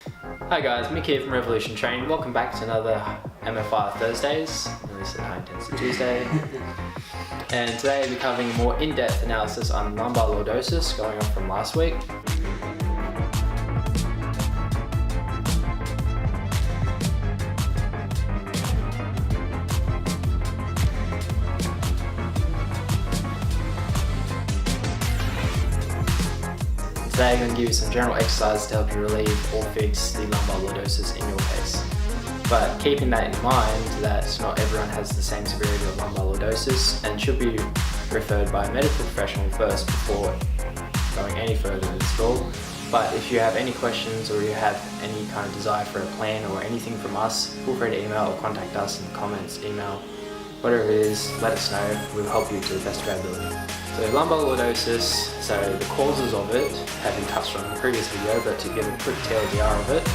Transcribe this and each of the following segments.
Hi guys, Mick here from Revolution Training. Welcome back to another MFR Thursdays, at least High Intensity Tuesday. And today we'll be covering a more in-depth analysis on lumbar lordosis going on from last week. Today I'm going to give you some general exercises to help you relieve or fix the lumbar lordosis in your case. But keeping that in mind that not everyone has the same severity of lumbar lordosis and should be referred by a medical professional first before going any further at all. But if you have any questions or you have any kind of desire for a plan or anything from us, feel free to email or contact us in the comments, email, whatever it is, let us know. We'll help you to the best of our ability. So lumbar lordosis, so the causes of it have been touched on in the previous video, but to give a quick TLDR of it.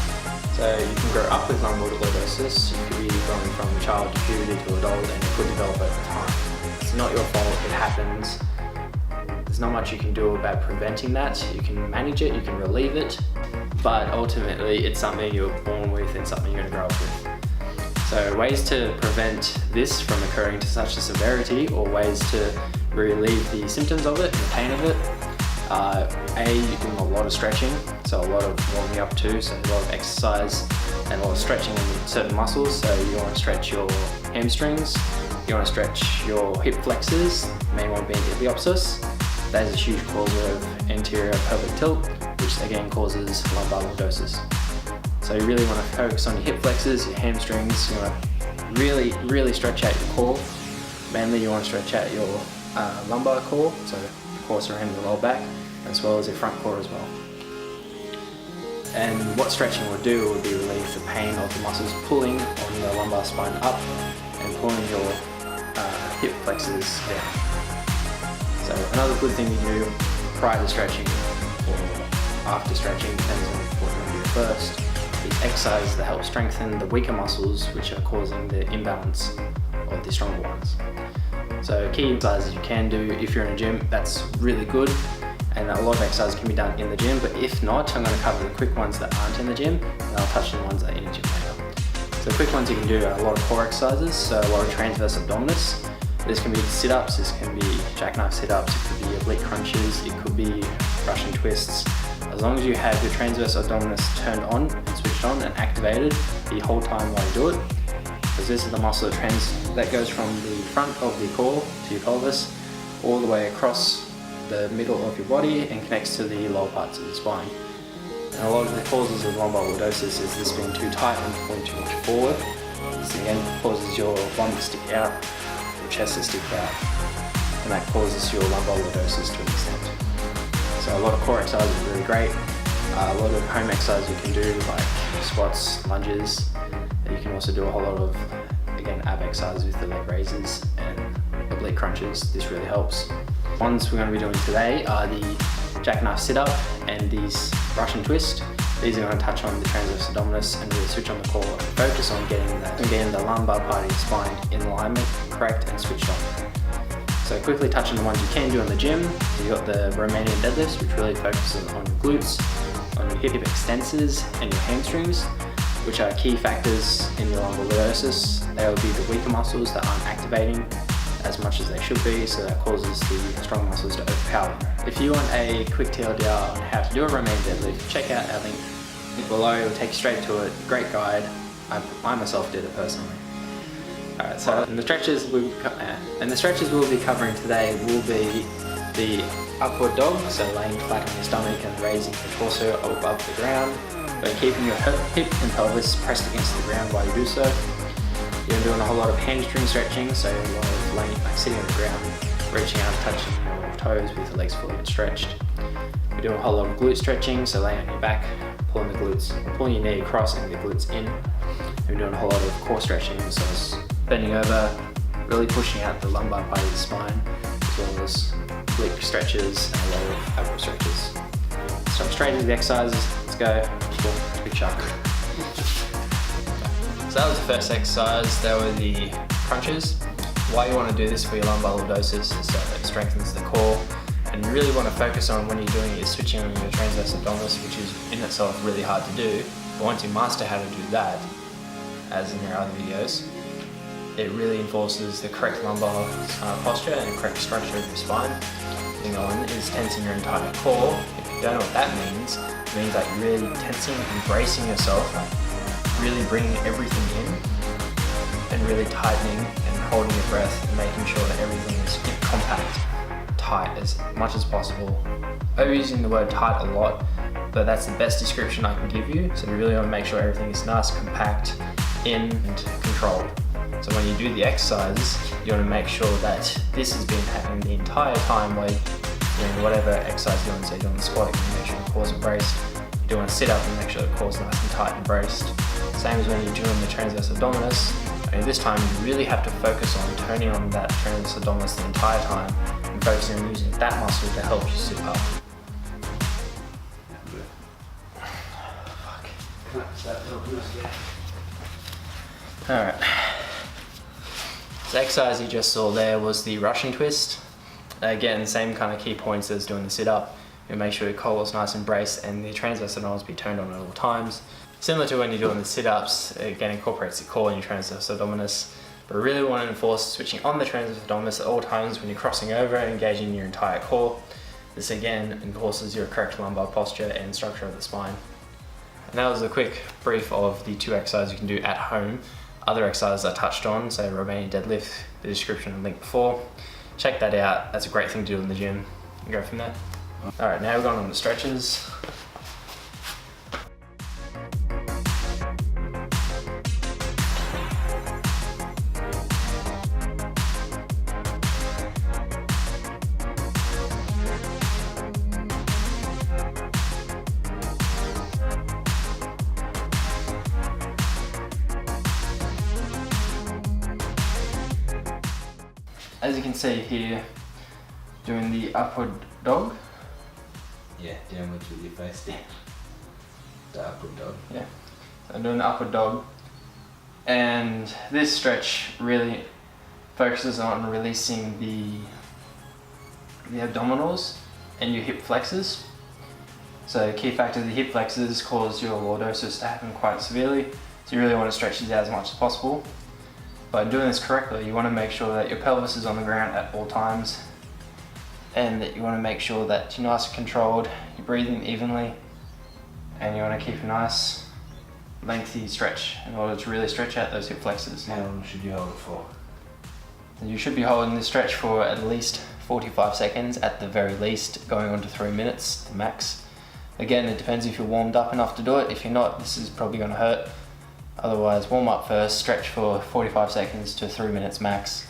So you can grow up with lumbar lordosis, you could be going from child to puberty to adult, and it could develop over time. It's not your fault, it happens. There's not much you can do about preventing that. You can manage it, you can relieve it, but ultimately it's something you're born with and something you're going to grow up with. So ways to prevent this from occurring to such a severity, or ways to relieve the symptoms of it and the pain of it. You're doing a lot of stretching, so a lot of warming up too, so a lot of exercise and a lot of stretching in certain muscles. So you want to stretch your hamstrings, you want to stretch your hip flexors, the main one being iliopsoas. That is a huge cause of anterior pelvic tilt, which again causes lumbar lordosis. So you really want to focus on your hip flexors, your hamstrings. You want to really stretch out your core. Mainly you want to stretch out your lumbar core, so the core surrounding the lower back, as well as your front core as well. And what stretching will do will be relieve the pain of the muscles pulling on the lumbar spine up and pulling your hip flexors down. So another good thing to do prior to stretching or after stretching, depends on what you want to do first, is exercises that help strengthen the weaker muscles which are causing the imbalance of the stronger ones. So key exercises you can do if you're in a gym, that's really good, and a lot of exercises can be done in the gym, but if not, I'm going to cover the quick ones that aren't in the gym, and I'll touch on the ones that are in the gym later. So the quick ones you can do are a lot of core exercises, so a lot of transverse abdominis. This can be sit-ups, this can be jackknife sit-ups, it could be oblique crunches, it could be Russian twists. As long as you have your transverse abdominis turned on and switched on and activated the whole time while you do it, because this is the muscle that goes from the front of the core to your pelvis all the way across the middle of your body and connects to the lower parts of the spine. And a lot of the causes of lumbar lordosis is this being too tight and pulling too much forward. This again causes your bum to stick out, your chest to stick out, and that causes your lumbar lordosis to an extent. So a lot of core exercises are really great. A lot of home exercises you can do, like squats, lunges. You can also do a whole lot of, again, ab exercises with the leg raises and oblique crunches. This really helps. Ones we're going to be doing today are the jackknife sit-up and these Russian twist. These are going to touch on the transverse abdominis and really switch on the core and focus on getting the lumbar part of your spine in alignment, correct, and switched on. So quickly touch on the ones you can do in the gym. So you've got the Romanian deadlifts, which really focuses on your glutes, on your hip extensors and your hamstrings, which are key factors in your lumbar lordosis. They will be the weaker muscles that aren't activating as much as they should be, so that causes the strong muscles to overpower them. If you want a quick TLDR on how to do a Romanian deadlift, check out our link below, it will take you straight to it. Great guide. I myself did it personally. Alright, so the stretches we'll be covering today will be the upward dog, so laying flat on your stomach and raising your torso above the ground, but keeping your hip and pelvis pressed against the ground while you do so. You're doing a whole lot of hamstring stretching, so a lot of laying, like sitting on the ground, reaching out, touching your toes with the legs fully stretched. You're doing a whole lot of glute stretching, so laying on your back, pulling the glutes, pulling your knee across and the glutes in. You're doing a whole lot of core stretching, so it's bending over, really pushing out the lumbar part of the spine, as well as oblique stretches and a lot of abdominal stretches. So straight into the exercises, let's go. Big shark. So that was the first exercise. There were the crunches. Why you want to do this for your lumbar lordosis is so that it strengthens the core, and you really want to focus on when you're doing it is switching on your transverse abdominis, which is in itself really hard to do. But once you master how to do that, as in your other videos, it really enforces the correct lumbar posture and correct structure of your spine. Moving on is tensing your entire core. If you don't know what that means, it means like really tensing, embracing yourself, like really bringing everything in and really tightening and holding your breath and making sure that everything is compact, tight as much as possible. Overusing the word tight a lot, but that's the best description I can give you. So you really want to make sure everything is nice, compact, in and controlled. So when you do the exercises, you want to make sure that this has been happening the entire time while you're doing whatever exercise you're doing. So you're doing the squat, you want to make sure the core's braced. You're doing a sit up and make sure the core's nice and tight and braced. Same as when you're doing the transverse abdominis. Only this time you really have to focus on turning on that transverse abdominis the entire time and focusing on using that muscle to help you sit up. Alright, so the exercise you just saw there was the Russian twist. Again, same kind of key points as doing the sit-up. You make sure your core is nice and braced and the transverse abdominis be turned on at all times. Similar to when you're doing the sit-ups, again incorporates the core and your transverse abdominis. But we really want to enforce switching on the transverse abdominis at all times when you're crossing over and engaging your entire core. This again enforces your correct lumbar posture and structure of the spine. And that was a quick brief of the 2 exercises you can do at home. Other exercises I touched on, so Romanian deadlift, the description and link before. Check that out, that's a great thing to do in the gym. And go from there. Alright, now we're going on the stretches. As you can see here, doing the upward dog. Yeah, downwards with your face down. The upward dog. Yeah, so I'm doing the upward dog. And this stretch really focuses on releasing the abdominals and your hip flexors. So key factor, the hip flexors cause your lordosis to happen quite severely. So you really want to stretch these out as much as possible. By doing this correctly, you want to make sure that your pelvis is on the ground at all times and that you want to make sure that you're nice and controlled, you're breathing evenly, and you want to keep a nice lengthy stretch in order to really stretch out those hip flexors. How long should you hold it for? You should be holding this stretch for at least 45 seconds at the very least, going on to 3 minutes, the max. Again, it depends if you're warmed up enough to do it. If you're not, this is probably going to hurt. Otherwise, warm up first, stretch for 45 seconds to 3 minutes max,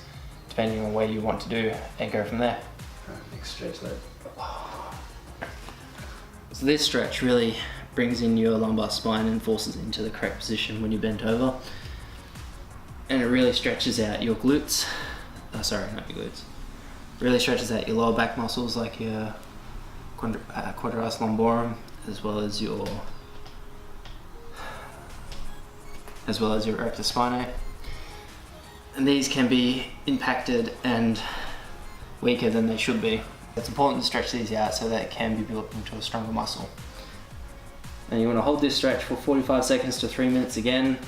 depending on where you want to do, and go from there. Right, next stretch, lad. So this stretch really brings in your lumbar spine and forces it into the correct position when you bent over. And it really stretches out your glutes. Sorry, not your glutes. Really stretches out your lower back muscles like your quadratus lumborum, as well as your erector spinae. And these can be impacted and weaker than they should be. It's important to stretch these out so that it can be built into a stronger muscle. And you want to hold this stretch for 45 seconds to 3 minutes again.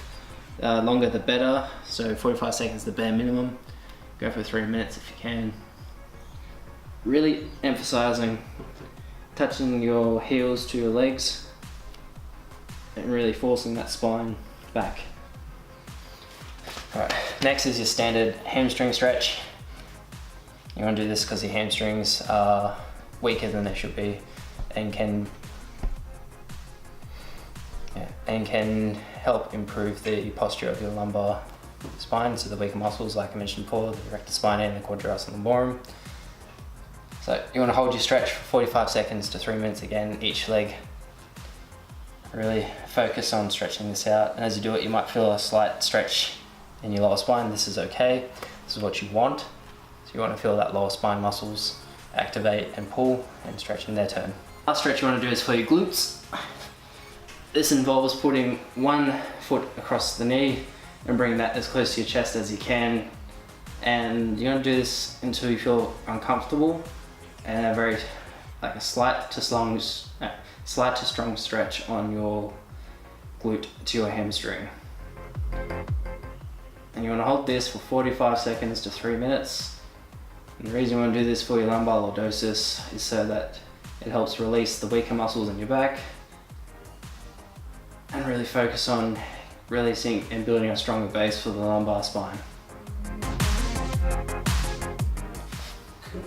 Longer the better, so 45 seconds the bare minimum. Go for 3 minutes if you can. Really emphasizing touching your heels to your legs and really forcing that spine back. Alright, next is your standard hamstring stretch. You want to do this because your hamstrings are weaker than they should be and can help improve the posture of your lumbar spine, so the weaker muscles like I mentioned before, the erector spinae and the quadratus lumborum. So you want to hold your stretch for 45 seconds to 3 minutes again, each leg. Really focus on stretching this out, and as you do it you might feel a slight stretch in your lower spine. This is okay, this is what you want. So you want to feel that lower spine muscles activate and pull and stretch in their turn. Last stretch you want to do is for your glutes. This involves putting one foot across the knee and bring that as close to your chest as you can. And you're going to do this until you feel uncomfortable and a very, like a slight to strong stretch on your glute to your hamstring. And you want to hold this for 45 seconds to 3 minutes. And the reason you want to do this for your lumbar lordosis is so that it helps release the weaker muscles in your back and really focus on releasing and building a stronger base for the lumbar spine. Cool.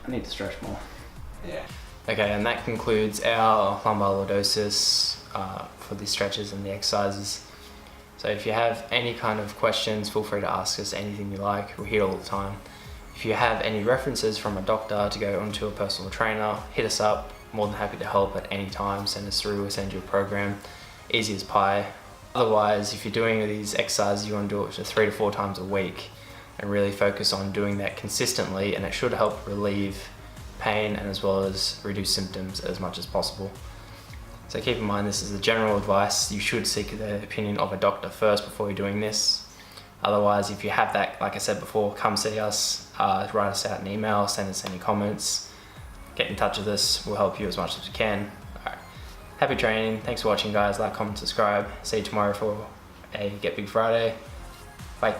I need to stretch more. Yeah. Okay, and that concludes our lumbar lordosis for the stretches and the exercises. So if you have any kind of questions, feel free to ask us anything you like. We're here all the time. If you have any references from a doctor to go onto a personal trainer, hit us up. More than happy to help at any time. Send us through, we'll send you a program. Easy as pie. Otherwise, if you're doing these exercises, you want to do it 3 to 4 times a week and really focus on doing that consistently, and it should help relieve pain and as well as reduce symptoms as much as possible. So keep in mind, this is the general advice. You should seek the opinion of a doctor first before you're doing this. Otherwise, if you have that, like I said before, come see us, write us out an email, send us any comments, get in touch with us. We'll help you as much as we can. All right. Happy training. Thanks for watching, guys. Like, comment, subscribe. See you tomorrow for a Get Big Friday. Bye.